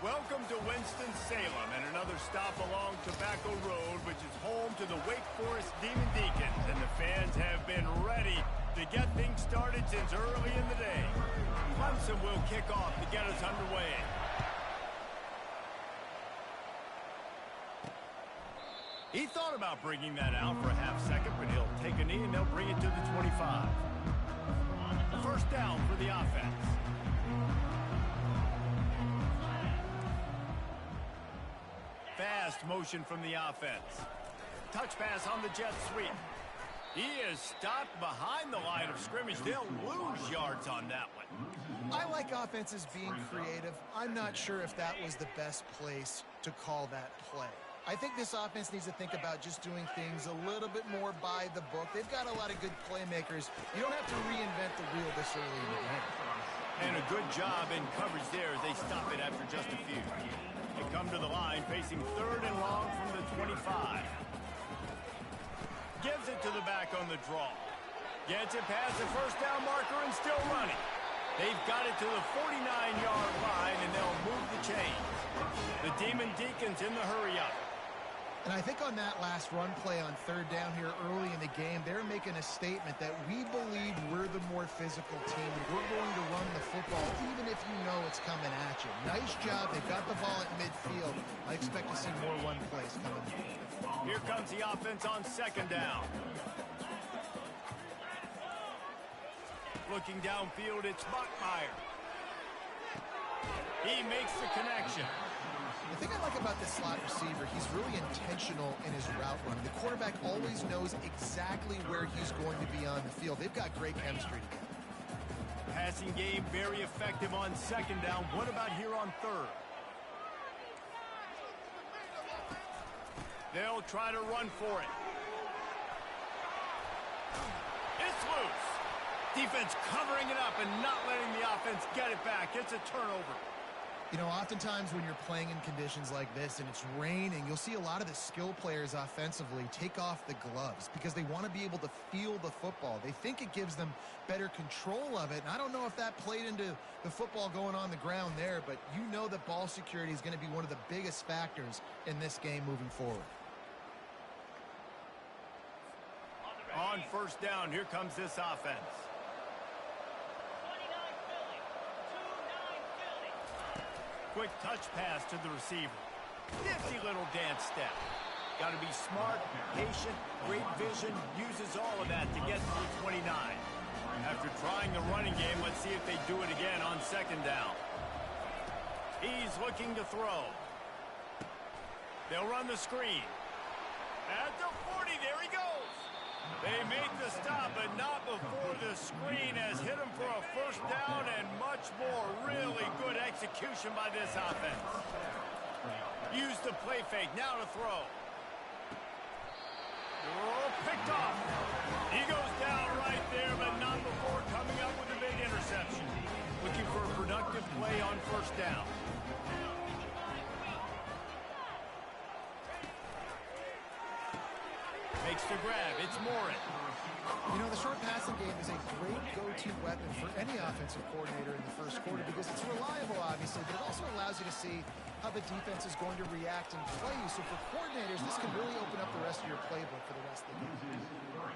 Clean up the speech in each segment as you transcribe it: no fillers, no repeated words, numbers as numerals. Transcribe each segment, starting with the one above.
Welcome to Winston-Salem and another stop along Tobacco Road, which is home to the Wake Forest Demon Deacons, and the fans have been ready to get things started since early in the day. Clemson will kick off to get us underway. He thought about bringing that out for a half second, but he'll take a knee and they'll bring it to the 25. First down for the offense. Fast motion from the offense. Touch pass on the jet sweep. He is stopped behind the line of scrimmage. They'll lose yards on that one. I like offenses being creative. I'm not sure if that was the best place to call that play. I think this offense needs to think about just doing things a little bit more by the book. They've got a lot of good playmakers. You don't have to reinvent the wheel this early in the game. And a good job in coverage there as they stop it after just a few. They come to the line facing 3rd and long from the 25. Gives it to the back on the draw. Gets it past the first down marker and still running. They've got it to the 49-yard line and they'll move the chains. The Demon Deacons in the hurry-up. And I think on that last run play on 3rd down here early in the game, they're making a statement that we believe we're the more physical team. We're going to run the football even if you know it's coming at you. Nice job. They've got the ball at midfield. I expect to see more run plays coming. Here comes the offense on 2nd down. Looking downfield, it's Bachmeier. He makes the connection. The thing I like about this slot receiver, he's really intentional in his route running. The quarterback always knows exactly where he's going to be on the field. They've got great chemistry together. Passing game very effective on 2nd down. What about here on 3rd? They'll try to run for it. It's loose. Defense covering it up and not letting the offense get it back. It's a turnover. You know, oftentimes when you're playing in conditions like this and it's raining, you'll see a lot of the skill players offensively take off the gloves because they want to be able to feel the football. They think it gives them better control of it. And I don't know if that played into the football going on the ground there, but you know that ball security is going to be one of the biggest factors in this game moving forward. On 1st down, here comes this offense. Quick touch pass to the receiver. Nifty little dance step. Got to be smart, patient, great vision, uses all of that to get to the 29. After trying the running game, let's see if they do it again on 2nd down. He's looking to throw. They'll run the screen. At the 40, there he goes. They make the stop, but not before the screen has hit him for a 1st down and much more. Really good execution by this offense. Use the play fake, now to throw. Oh, picked off. He goes down right there, but not before coming up with a big interception. Looking for a productive play on 1st down. Makes the grab. It's Morin. You know, the short passing game is a great go-to weapon for any offensive coordinator in the 1st quarter because it's reliable, obviously, but it also allows you to see how the defense is going to react and play you. So for coordinators, this can really open up the rest of your playbook for the rest of the game.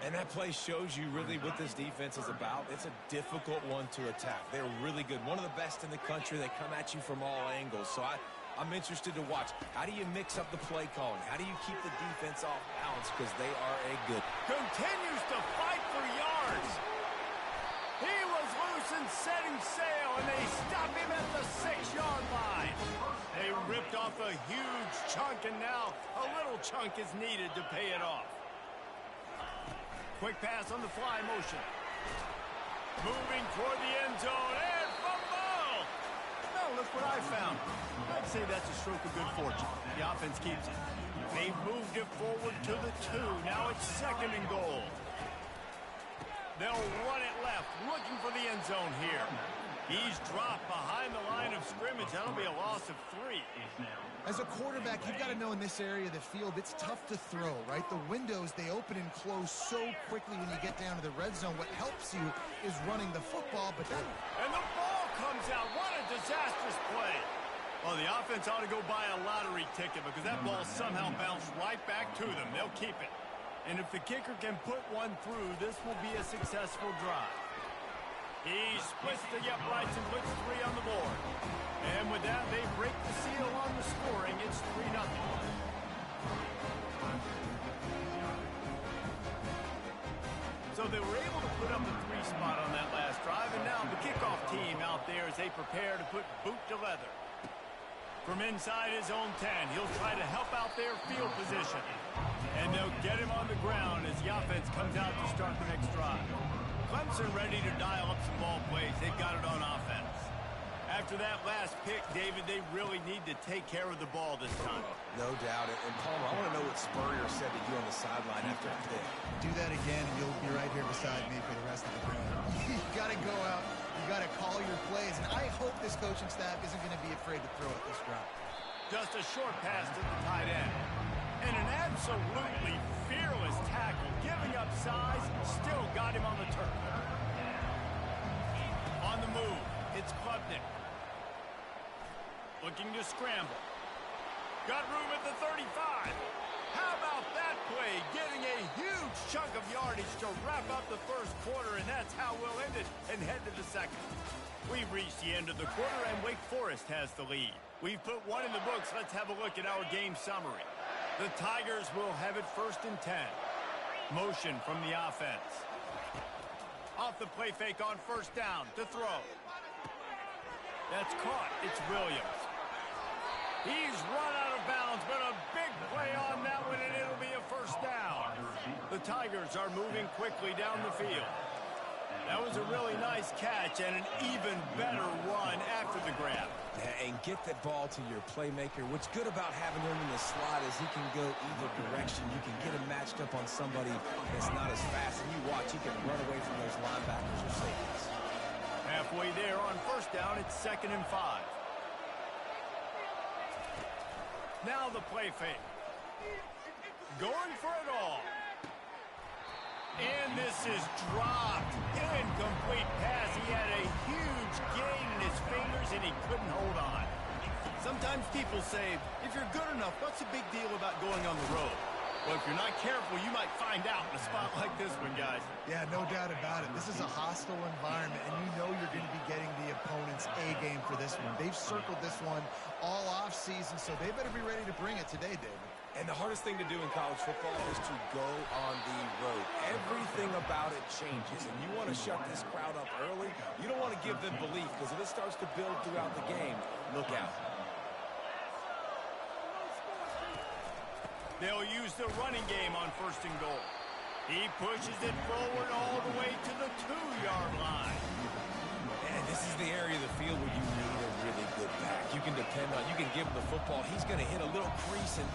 And that play shows you really what this defense is about. It's a difficult one to attack. They're really good. One of the best in the country. They come at you from all angles. So I'm interested to watch. How do you mix up the play calling? How do you keep the defense off balance? Because they are a good. Continues to fight for yards. He was loose and setting sail, and they stop him at the 6-yard line. They ripped off a huge chunk, and now a little chunk is needed to pay it off. Quick pass on the fly motion. Moving toward the end zone, and fumble! Now look what I found. I'd say that's a stroke of good fortune. The offense keeps it. They moved it forward to the 2. Now it's 2nd and goal. They'll run it left, looking for the end zone here. He's dropped behind the line of scrimmage. That'll be a loss of 3. As a quarterback, you've got to know in this area of the field, it's tough to throw, right? The windows, they open and close so quickly when you get down to the red zone. What helps you is running the football, but then... And the ball comes out. What a disastrous play. Well, the offense ought to go buy a lottery ticket because that ball somehow bounced right back to them. They'll keep it. And if the kicker can put one through, this will be a successful drive. He splits the uprights and puts 3 on the board. And with that, they break the seal on the scoring. It's 3-0. So they were able to put up the 3 spot on that last drive, and now the kickoff team out there as they prepare to put boot to leather. From inside his own 10, he'll try to help out their field position. And they'll get him on the ground as the offense comes out to start the next drive. Clemson ready to dial up some ball plays. They've got it on offense. After that last pick, David, they really need to take care of the ball this time. No doubt. And Palmer, I want to know what Spurrier said to you on the sideline after the pick. Do that again, and you'll be right here beside me for the rest of the game. You got to go out. You got to call your plays, and I hope this coaching staff isn't going to be afraid to throw at this drop. Just a short pass to the tight end. And an absolutely fearless tackle, giving up size, still got him on the turf. On the move, it's Klubnik. Looking to scramble. Got room at the 35. How about that play? Getting a huge chunk of yardage to wrap up the first quarter, and that's how we'll end it and head to the second. We've reached the end of the quarter, and Wake Forest has the lead. We've put 1 in the books. Let's have a look at our game summary. The Tigers will have it 1st and 10. Motion from the offense. Off the play fake on 1st down to throw. That's caught. It's Williams. He's run out of bounds, but a big play on that one, and it'll be a 1st down. The Tigers are moving quickly down the field. That was a really nice catch and an even better run after the grab. And get that ball to your playmaker. What's good about having him in the slot is he can go either direction. You can get him matched up on somebody that's not as fast. And you watch, he can run away from those linebackers or safeties. Halfway there on 1st down, it's 2nd and 5. Now the play fake. Going for it all. And this is dropped. Incomplete pass. He had a huge gain in his fingers, and he couldn't hold on. Sometimes people say, if you're good enough, what's the big deal about going on the road? Well, if you're not careful, you might find out in a spot like this one, guys. Yeah, no doubt about it. This is a hostile environment, and you know you're going to be getting the opponent's A-game for this one. They've circled this one all off-season, so they better be ready to bring it today, David. And the hardest thing to do in college football is to go on the road. Everything about it changes, and you want to shut this crowd up early. You don't want to give them belief, because if it starts to build throughout the game, look out. They'll use the running game on 1st and goal. He pushes it forward all the way to the 2-yard line. And this is the area of the field where you need a really good back. You can depend on, you can give him the football. He's going to hit a little crease and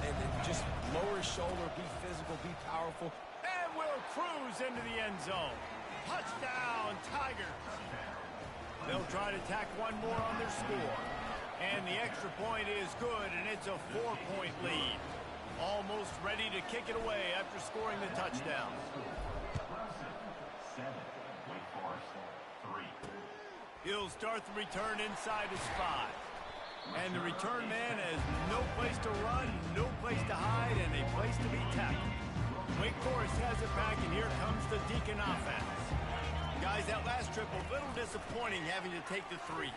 just lower his shoulder, be physical, be powerful. And will cruise into the end zone. Touchdown, Tigers. They'll try to tack one more on their score. And the extra point is good, and it's a 4-point lead. Almost ready to kick it away after scoring the touchdown. He'll start the return inside his 5. And the return man has no place to run, no place to hide, and a place to be tackled. Wake Forest has it back, and here comes the Deacon offense. Guys, that last trip, a little disappointing having to take the 3.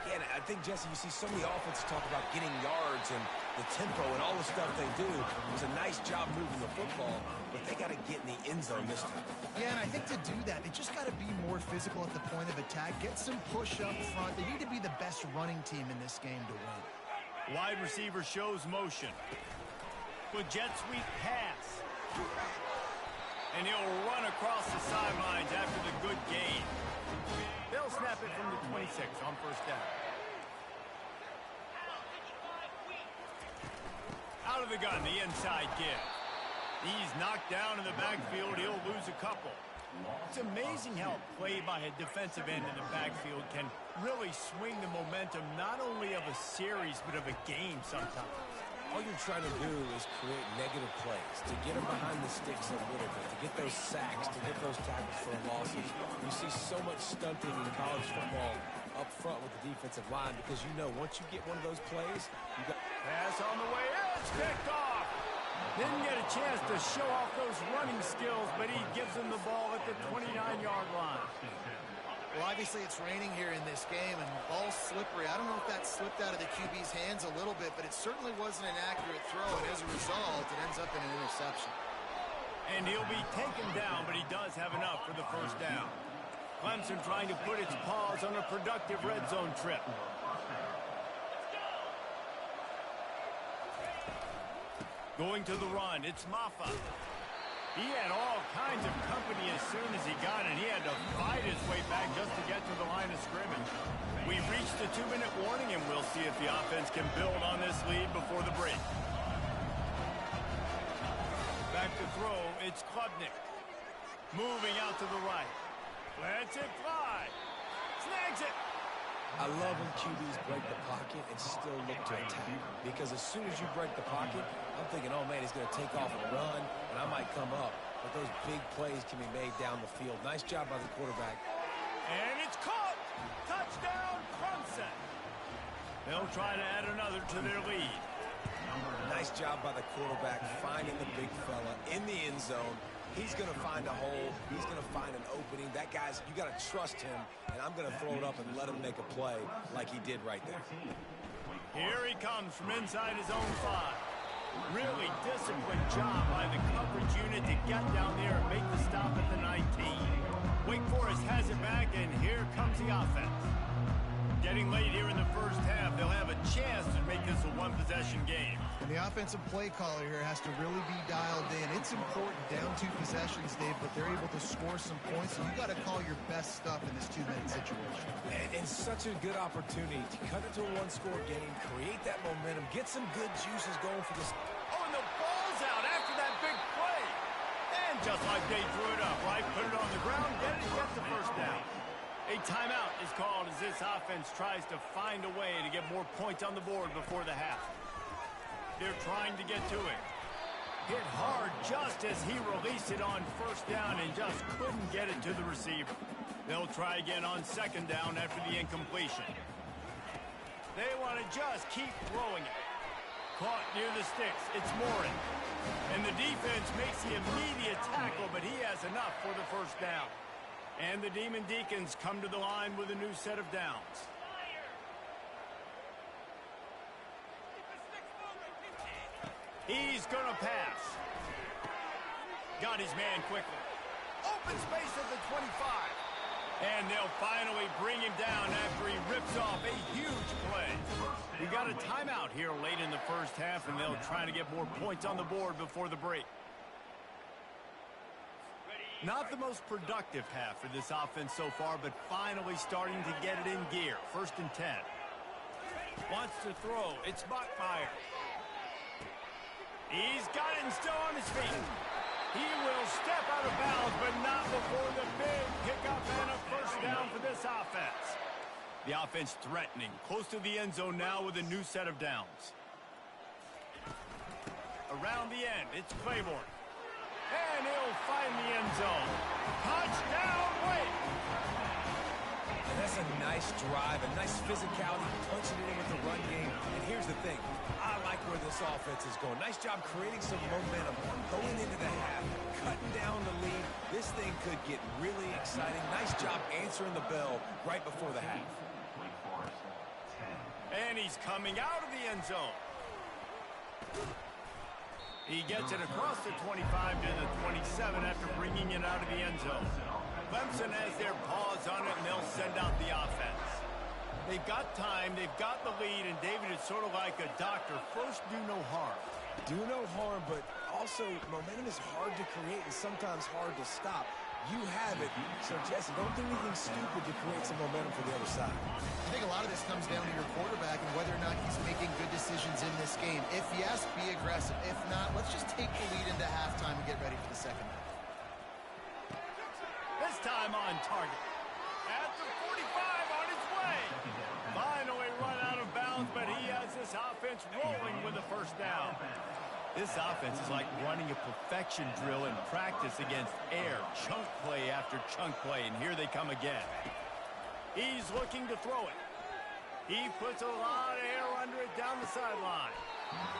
Yeah, I think, Jesse, you see so many offenses talk about getting yards and the tempo and all the stuff they do. It was a nice job moving the football, but they got to get in the end zone this time. Yeah, and I think to do that, they just got to be more physical at the point of attack, get some push up front. They need to be the best running team in this game to win. Wide receiver shows motion. With jet sweep pass. And he'll run across the sidelines after the good gain. They'll snap it from the 26 on 1st down. Out of the gun, the inside give. He's knocked down in the backfield. He'll lose a couple. It's amazing how a play by a defensive end in the backfield can really swing the momentum not only of a series but of a game sometimes. All you're trying to do is create negative plays, to get them behind the sticks a little bit, to get those sacks, to get those tackles for losses. You see so much stunting in college football up front with the defensive line because you know once you get one of those plays, you got... Pass on the way. It's picked off. Didn't get a chance to show off those running skills, but he gives him the ball at the 29-yard line. Well, obviously it's raining here in this game, and the ball's slippery. I don't know if that slipped out of the QB's hands a little bit, but it certainly wasn't an accurate throw, and as a result, it ends up in an interception. And he'll be taken down, but he does have enough for the first down. Clemson trying to put its paws on a productive red zone trip. Going to the run, it's Maffa. He had all kinds of company as soon as he got it. He had to fight his way back just to get to the line of scrimmage. We've reached the 2-minute warning, and we'll see if the offense can build on this lead before the break. Back to throw, it's Klubnik. Moving out to the right. Lets it fly. Snags it. I love when QBs break the pocket and still look to attack. Because as soon as you break the pocket, I'm thinking, oh, man, he's going to take off and run, and I might come up. But those big plays can be made down the field. Nice job by the quarterback. And it's caught. Touchdown, Clemson. They'll try to add another to their lead. Nice job by the quarterback finding the big fella in the end zone. He's going to find a hole. He's going to find an opening. That guy's, you got to trust him, and I'm going to throw it up and let him make a play like he did right there. Here he comes from inside his own 5. Really disciplined job by the coverage unit to get down there and make the stop at the 19. Wake Forest has it back, and here comes the offense. Getting late here in the first half, they'll have a chance to make this a one-possession game. And the offensive play caller here has to really be dialed in. It's important, down 2 possessions, Dave, but they're able to score some points, and you got to call your best stuff in this 2-minute situation. And such a good opportunity to cut into a one-score game, create that momentum, get some good juices going for this. Oh, and the ball's out after that big play. And just like they drew it up, right? Put it on the ground, get the first down. A timeout is called as this offense tries to find a way to get more points on the board before the half. They're trying to get to it. Hit hard just as he released it on first down and just couldn't get it to the receiver. They'll try again on second down after the incompletion. They want to just keep throwing it. Caught near the sticks. It's Morin. And the defense makes the immediate tackle, but he has enough for the first down. And the Demon Deacons come to the line with a new set of downs. He's going to pass. Got his man quickly. Open space at the 25. And they'll finally bring him down after he rips off a huge play. We got a timeout here late in the first half, and they'll try to get more points on the board before the break. Not the most productive half for this offense so far, but finally starting to get it in gear. 1st and 10. Wants to throw. It's Bachmeier. He's got it and still on his feet. He will step out of bounds, but not before the big pickup and a first down for this offense. The offense threatening. Close to the end zone now with a new set of downs. Around the end, it's Claiborne. And he'll find the end zone. Touchdown, Wake! And that's a nice drive, a nice physicality, punching it in with the run game. And here's the thing. I like where this offense is going. Nice job creating some momentum. Going into the half, cutting down the lead. This thing could get really exciting. Nice job answering the bell right before the half. And he's coming out of the end zone. He gets it across the 25 to the 27 after bringing it out of the end zone. Clemson has their paws on it, and they'll send out the offense. They've got time, they've got the lead, and David is sort of like a doctor. First, do no harm. Do no harm, but also momentum is hard to create and sometimes hard to stop. You have it, so Jesse, don't do anything stupid to create some momentum for the other side. I think a lot of this comes down to your quarterback and whether or not he's making good decisions in this game. If yes, be aggressive. If not, let's just take the lead into halftime and get ready for the second half. This time on target. At the 45 on its way. Finally run out of bounds, but he has this offense rolling with a first down. This offense is like running a perfection drill in practice against air. Chunk play after chunk play, and here they come again. He's looking to throw it. He puts a lot of air under it down the sideline.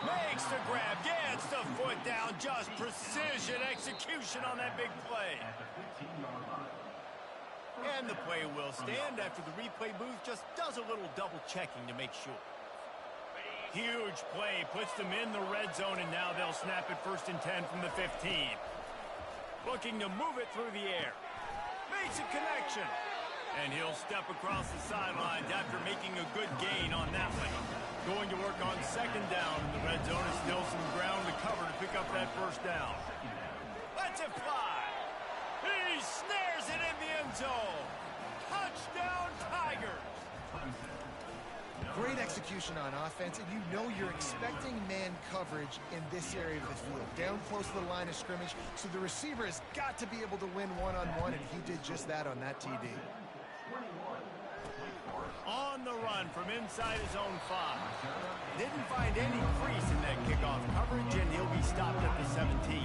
Makes the grab, gets the foot down. Just precision execution on that big play. And the play will stand after the replay booth just does a little double checking to make sure. Huge play, puts them in the red zone, and now they'll snap it 1st and 10 from the 15. Looking to move it through the air. Makes a connection. And he'll step across the sidelines after making a good gain on that one. Going to work on 2nd down in the red zone. Is still some ground to cover to pick up that 1st down. Lets it fly. He snares it in the end zone. Touchdown, Tigers. Great execution on offense, and you know you're expecting man coverage in this area of the field, down close to the line of scrimmage, so the receiver has got to be able to win one-on-one, and he did just that on that TD. On the run from inside his own 5. Didn't find any crease in that kickoff coverage, and he'll be stopped at the 17.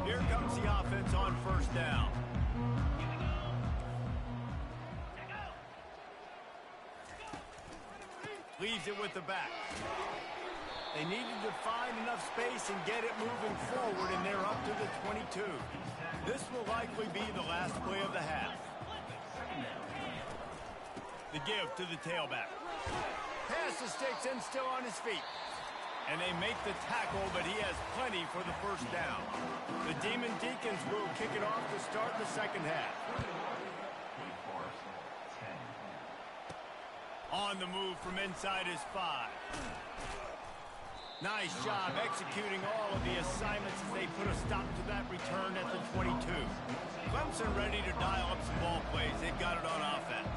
Here comes the offense on 1st down. Leaves it with the back. They needed to find enough space and get it moving forward, and they're up to the 22. This will likely be the last play of the half. The give to the tailback. Pass the sticks and still on his feet. And they make the tackle, but he has plenty for the 1st down. The Demon Deacons will kick it off to start the 2nd half. On the move from inside his 5. Nice job executing all of the assignments as they put a stop to that return at the 22. Clemson ready to dial up some ball plays. They've got it on offense.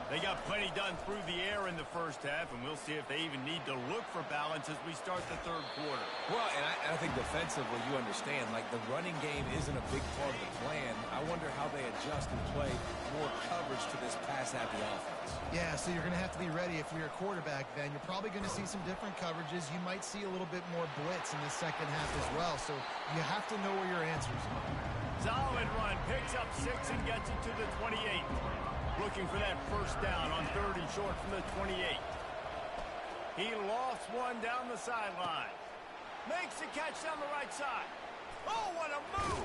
They got plenty done through the air in the 1st half, and we'll see if they even need to look for balance as we start the 3rd quarter. Well, and I think defensively, you understand, like the running game isn't a big part of the plan. I wonder how they adjust and play more coverage to this pass-happy offense. Yeah, so you're going to have to be ready if you're a quarterback then. You're probably going to see some different coverages. You might see a little bit more blitz in the 2nd half as well, so you have to know where your answers are. Solid run, picks up 6 and gets it to the 28. Looking for that 1st down on 3rd and short from the 28. He lofts one down the sideline. Makes the catch down the right side. Oh, what a move!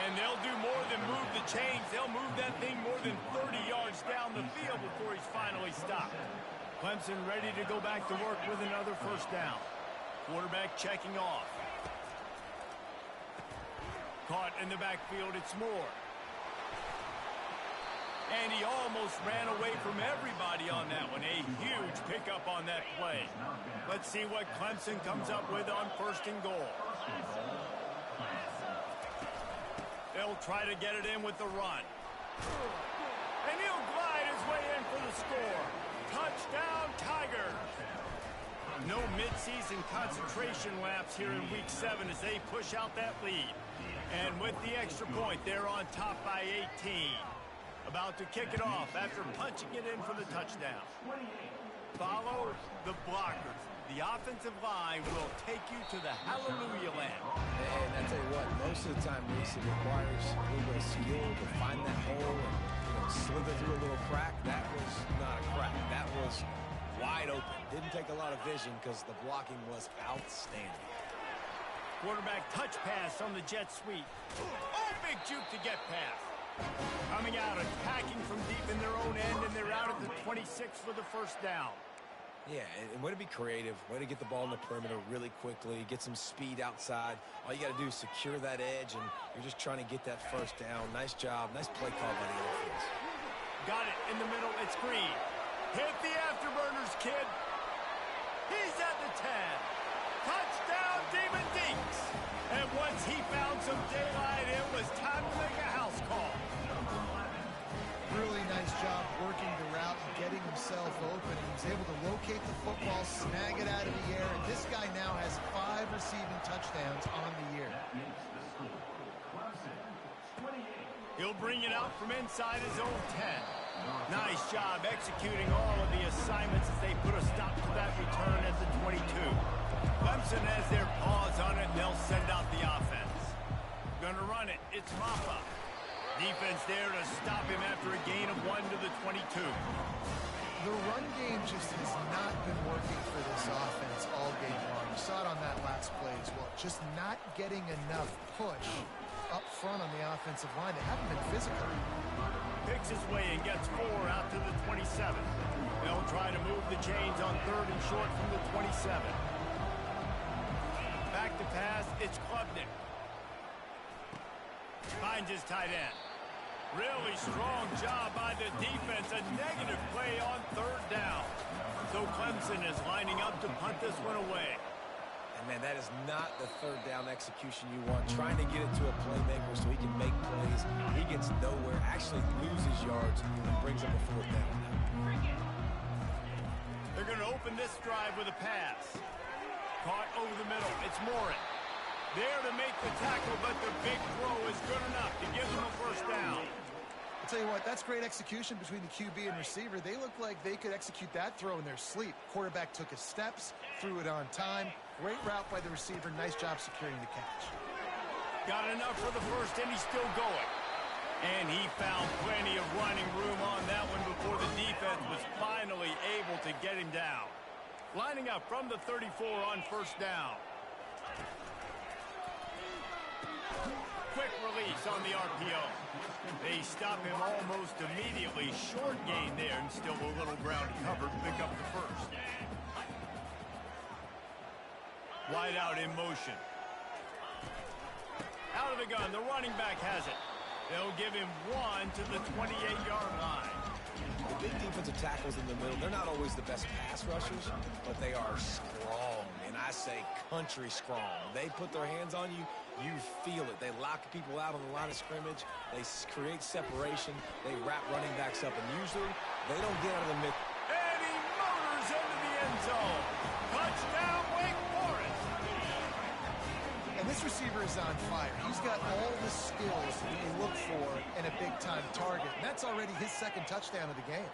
And they'll do more than move the chains. They'll move that thing more than 30 yards down the field before he's finally stopped. Clemson ready to go back to work with another 1st down. Quarterback checking off. Caught in the backfield, it's Moore. And he almost ran away from everybody on that one. A huge pickup on that play. Let's see what Clemson comes up with on 1st and goal. They'll try to get it in with the run. And he'll glide his way in for the score. Touchdown, Tigers. No midseason concentration laps here in Week 7 as they push out that lead. And with the extra point, they're on top by 18. About to kick it off after punching it in for the touchdown. Follow the blockers. The offensive line will take you to the hallelujah land. And I tell you what, most of the time, Reese, it requires a little bit of skill to find that hole and slither through a little crack. That was not a crack. That was wide open. Didn't take a lot of vision because the blocking was outstanding. Quarterback touch pass on the jet sweep. Oh, big juke to get past. Coming out, attacking from deep in their own end, and they're out at the 26 for the 1st down. Yeah, and way to be creative, way to get the ball in the perimeter really quickly, get some speed outside. All you got to do is secure that edge, and you're just trying to get that 1st down. Nice job, nice play call by the offense. Got it in the middle, it's Green. Hit the afterburners, kid. He's at the 10. Touchdown, Demon Deeks. And once he found some daylight, it was time to make a house call. Really nice job working the route and getting himself open. He was able to locate the football, snag it out of the air, and this guy now has 5 receiving touchdowns on the year. He'll bring it out from inside his own 10. Nice job executing all of the assignments as they put a stop to that return at the 22. Clemson has their paws on it, and they'll send out the offense. Gonna run it. It's Mappa. Defense there to stop him after a gain of 1 to the 22. The run game just has not been working for this offense all game long. You saw it on that last play as well. Just not getting enough push up front on the offensive line. They haven't been physical. Picks his way and gets 4 out to the 27. They'll try to move the chains on 3rd and short from the 27. Back to pass, it's Klubnik. Finds his tight end. Really strong job by the defense. A negative play on 3rd down. So Clemson is lining up to punt this one away. And, man, that is not the 3rd down execution you want. Trying to get it to a playmaker so he can make plays. He gets nowhere, actually loses yards, and brings up a 4th down. They're going to open this drive with a pass. Caught over the middle. It's Morin. There to make the tackle, but the big throw is good enough to give them a 1st down. I'll tell you what, that's great execution between the QB and receiver. They look like they could execute that throw in their sleep. Quarterback took his steps, threw it on time. Great route by the receiver. Nice job securing the catch. Got enough for the 1st, and he's still going. And he found plenty of running room on that one before the defense was finally able to get him down. Lining up from the 34 on 1st down. Quick release on the RPO. They stop him almost immediately. Short gain there, and still a little ground covered. Pick up the 1st. Wide out in motion. Out of the gun, the running back has it. They'll give him 1 to the 28-yard line. The big defensive tackles in the middle, they're not always the best pass rushers, but they are strong, and I say country strong. They put their hands on you, you feel it. They lock people out on the line of scrimmage. They create separation. They wrap running backs up, and usually they don't get out of the mix. And he motors into the end zone. Touchdown, Wake Forest. And this receiver is on fire. He's got all the skills that you look for in a big-time target. And that's already his 2nd touchdown of the game.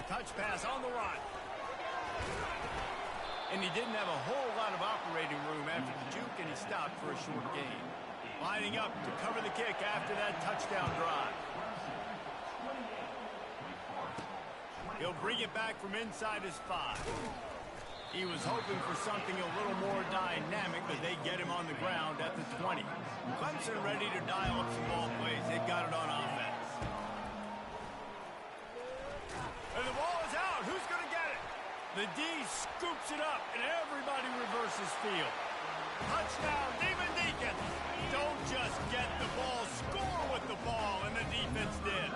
Touch pass on the run. And he didn't have a whole lot of operating room after the juke, and he stopped for a short gain. Lining up to cover the kick after that touchdown drive. He'll bring it back from inside his 5. He was hoping for something a little more dynamic, but they get him on the ground at the 20. Clemson ready to dial up some ball plays. They got it on offense. And the ball is out. Who's going to get it? The D scoops it up, and everybody reverses field. Touchdown, Demon Deacons. Don't just get the ball, score with the ball, and the defense did.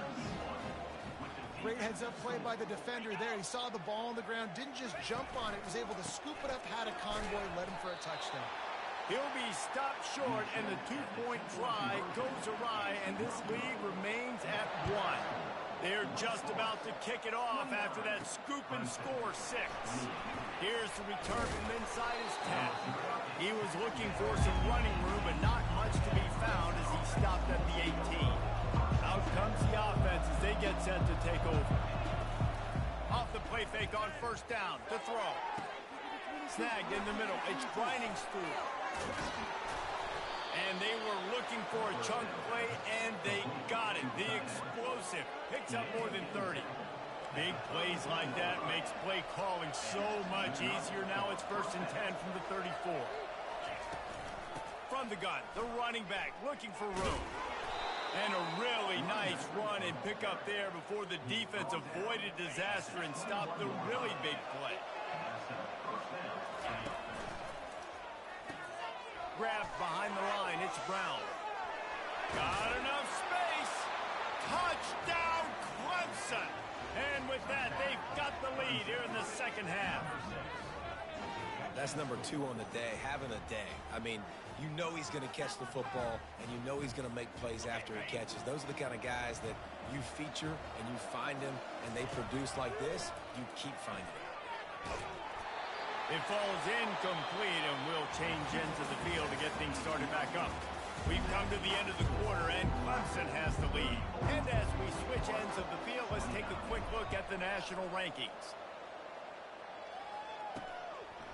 Great heads-up play by the defender there. He saw the ball on the ground, didn't just jump on it, was able to scoop it up, had a convoy, led him for a touchdown. He'll be stopped short, and the 2-point try goes awry, and this lead remains at 1. They're just about to kick it off after that scoop and score 6. Here's the return from inside his 10. He was looking for some running room, but not much to be found as he stopped at the 18. Out comes the offense as they get set to take over. Off the play fake on 1st down to throw. Snagged in the middle. It's Grinding Stool. And they were looking for a chunk play, and they got it. The explosive picks up more than 30. Big plays like that makes play calling so much easier. Now it's 1st and 10 from the 34. From the gun, the running back looking for room. And a really nice run and pick up there before the defense avoided disaster and stopped the really big play. Grabbed behind the line, it's Brown. Got enough space. Touchdown, Clemson. And with that, they've got the lead here in the 2nd half. That's number 2 on the day, having a day. I mean, you know he's going to catch the football, and you know he's going to make plays after he catches. Those are the kind of guys that you feature and you find them, and they produce like this, you keep finding them. It falls incomplete, and we'll change into the field to get things started back up. We've come to the end of the quarter, and Clemson has the lead. And as we switch ends of the field, let's take a quick look at the national rankings.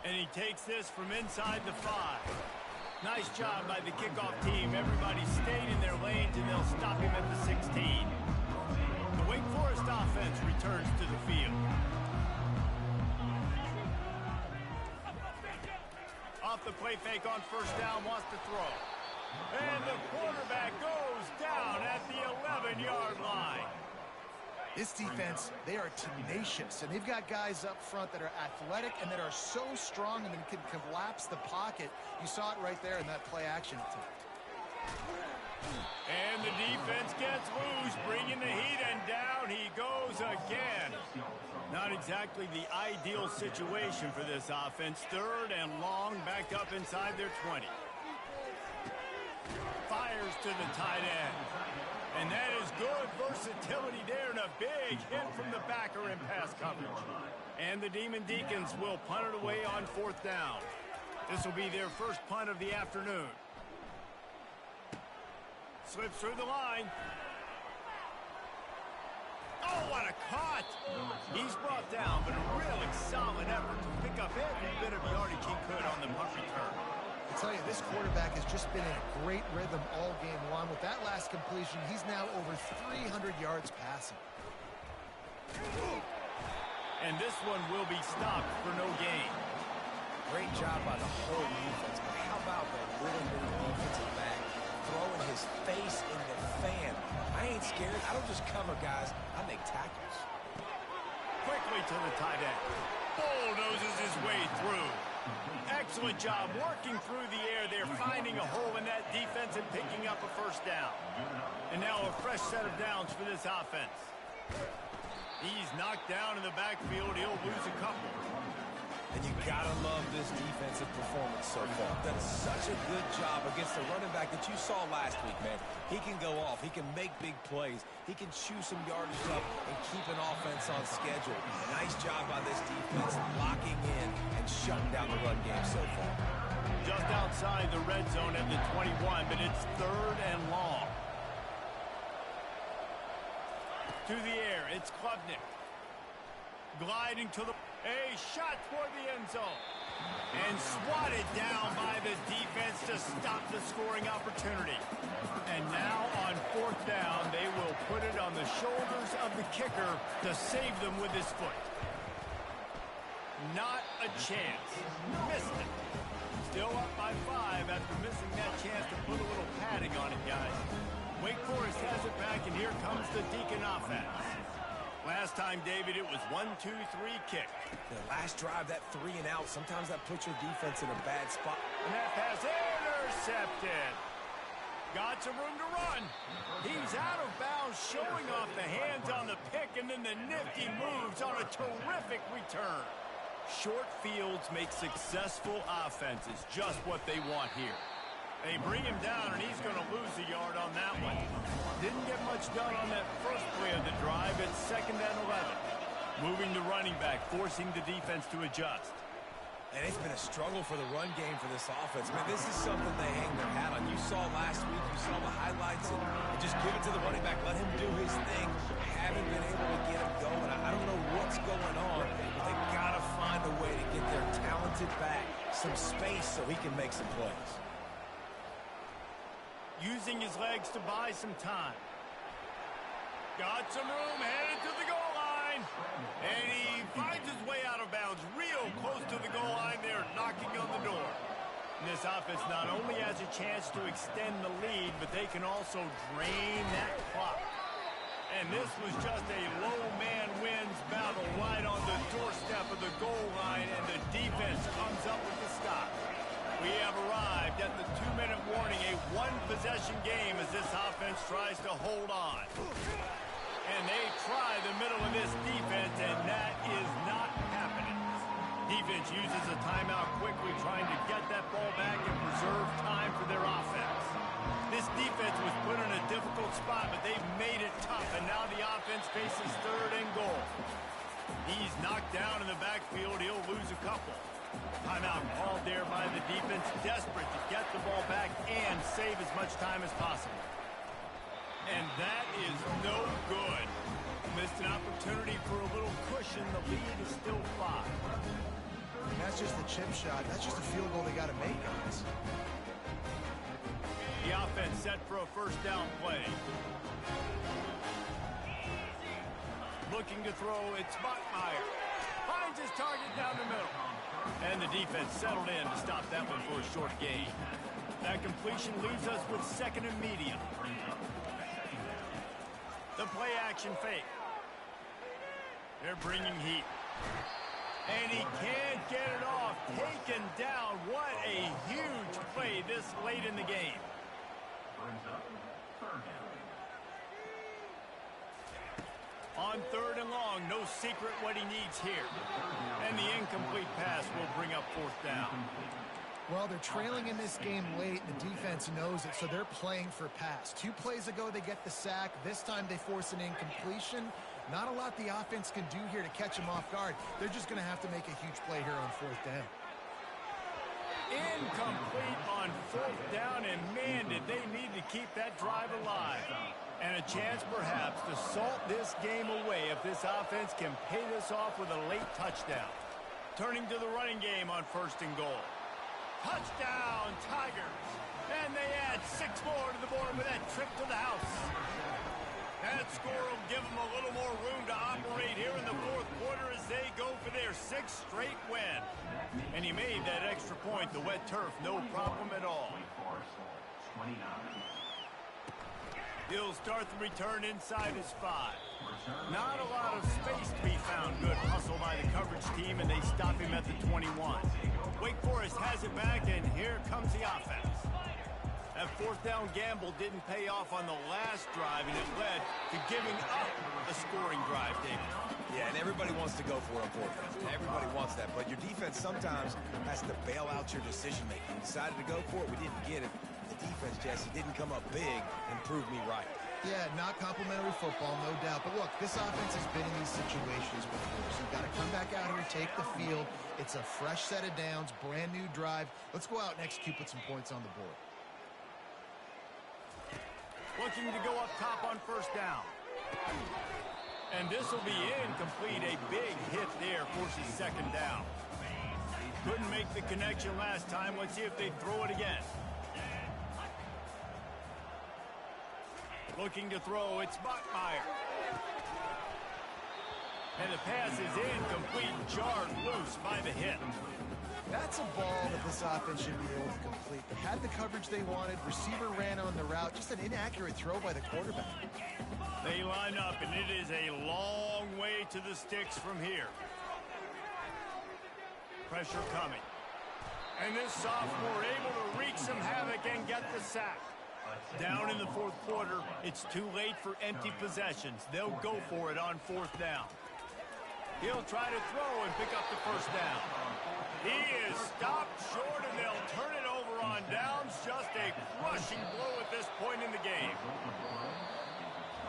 And he takes this from inside the 5. Nice job by the kickoff team. Everybody stayed in their lanes, and they'll stop him at the 16. offense returns to the field. Off the play fake on first down, wants to throw. And the quarterback goes down at the 11-yard line. This defense, they are tenacious, and they've got guys up front that are athletic and that are so strong and that can collapse the pocket. You saw it right there in that play-action attempt. And the defense gets loose, bringing the heat, and down he goes again. Not exactly the ideal situation for this offense. Third and long, backed up inside their 20. Fires to the tight end. And that is good versatility there, and a big hit from the backer in pass coverage. And the Demon Deacons will punt it away on fourth down. This will be their first punt of the afternoon. Slips through the line. Oh, what a cut! He's brought down, but a really solid effort to pick up every bit of yardage he could on the punt return. I tell you, this quarterback has just been in a great rhythm all game long. With that last completion, he's now over 300 yards passing. And this one will be stopped for no gain. Great job by the whole defense, but how about the little defensive back throwing his face in the fan? I ain't scared. I don't just cover guys. I make tackles. Quickly to the tight end. Bulldozes his way through. Excellent job working through the air there, finding a hole in that defense and picking up a first down. And now a fresh set of downs for this offense. He's knocked down in the backfield. He'll lose a couple. And you gotta love this defensive performance so far. Done such a good job against the running back that you saw last week, man. He can go off. He can make big plays. He can chew some yardage up and keep an offense on schedule. Nice job by this defense locking in and shutting down the run game so far. Just outside the red zone at the 21, but it's third and long. To the air, it's Klubnik. Gliding to the... A shot for the end zone. And swatted down by the defense to stop the scoring opportunity. And now on fourth down, they will put it on the shoulders of the kicker to save them with his foot. Not a chance. Missed it. Still up by 5 after missing that chance to put a little padding on it, guys. Wake Forest has it back, and here comes the Deacon offense. Last time, David, it was 1-2-3 kick. The last drive, that 3 and out, sometimes that puts your defense in a bad spot. And that pass intercepted. Got some room to run. He's out of bounds, showing off the hands on the pick, and then the nifty moves on a terrific return. Short fields make successful offenses, just what they want here. They bring him down, and he's going to lose a yard on that one. Didn't get much done on that first play of the drive. It's second and 11. Moving to running back, forcing the defense to adjust. And it's been a struggle for the run game for this offense. Man, this is something they hang their hat on. You saw last week, you saw the highlights, and just give it to the running back. Let him do his thing. Haven't been able to get him going. I don't know what's going on, but they got to find a way to get their talented back some space so he can make some plays. Using his legs to buy some time. Got some room, headed to the goal line. And he finds his way out of bounds real close to the goal line there, knocking on the door. And this offense not only has a chance to extend the lead, but they can also drain that clock. And this was just a low man wins battle right on the doorstep of the goal line, and the defense comes up with the stop. We have arrived at the 2-minute warning, a one-possession game as this offense tries to hold on. And they try the middle of this defense, and that is not happening. Defense uses a timeout quickly, trying to get that ball back and preserve time for their offense. This defense was put in a difficult spot, but they've made it tough, and now the offense faces third and goal. He's knocked down in the backfield. He'll lose a couple. Timeout called there by the defense, desperate to get the ball back and save as much time as possible. And that is no good. Missed an opportunity for a little cushion. The lead is still 5. That's just the chip shot. That's just a field goal they got to make, guys. The offense set for a first down play. Looking to throw, it's Bachmeier. Finds his target down the middle. And the defense settled in to stop that one for a short gain. That completion leaves us with second and medium. The play action fake. They're bringing heat. And he can't get it off. Taken down. What a huge play this late in the game. On third and long, no secret what he needs here. And the incomplete pass will bring up fourth down. Well, they're trailing in this game late, and the defense knows it, so they're playing for pass. 2 plays ago, they get the sack. This time, they force an incompletion. Not a lot the offense can do here to catch them off guard. They're just going to have to make a huge play here on fourth down. Incomplete on fourth down, and man, did they need to keep that drive alive. And a chance, perhaps, to salt this game away if this offense can pay this off with a late touchdown. Turning to the running game on first and goal. Touchdown, Tigers. And they add 6 more to the board with that trip to the house. That score will give them a little more room to operate here in the fourth quarter as they go for their 6th straight win. And he made that extra point, the wet turf, no problem at all. He'll start the return inside his 5. Not a lot of space to be found. Good hustle by the coverage team, and they stop him at the 21. Wake Forest has it back, and here comes the offense. That fourth down gamble didn't pay off on the last drive, and it led to giving up a scoring drive, David. Yeah, and everybody wants to go for it on fourth down. Everybody wants that, but your defense sometimes has to bail out your decision-making. You decided to go for it. We didn't get it. The defense, Jesse, didn't come up big and prove me right. Yeah, not complimentary football, no doubt. But look, this offense has been in these situations before, so you've got to come back out here, take the field. It's a fresh set of downs, brand new drive. Let's go out and execute, put some points on the board. Looking to go up top on first down. And this will be incomplete. A big hit there forces second down. Couldn't make the connection last time. Let's see if they throw it again. Looking to throw, it's Bachmeier. And the pass is incomplete, jarred loose by the hit. That's a ball that this offense should be able to complete. They had the coverage they wanted. Receiver ran on the route. Just an inaccurate throw by the quarterback. They line up, and it is a long way to the sticks from here. Pressure coming. And this sophomore able to wreak some havoc and get the sack. Down in the fourth quarter, it's too late for empty possessions. They'll go for it on fourth down. He'll try to throw and pick up the first down. He is stopped short, and they'll turn it over on downs. Just a crushing blow at this point in the game.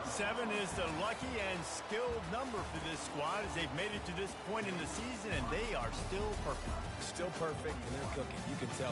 7 is the lucky and skilled number for this squad as they've made it to this point in the season, and they are still perfect. Still perfect, and they're cooking. You can tell.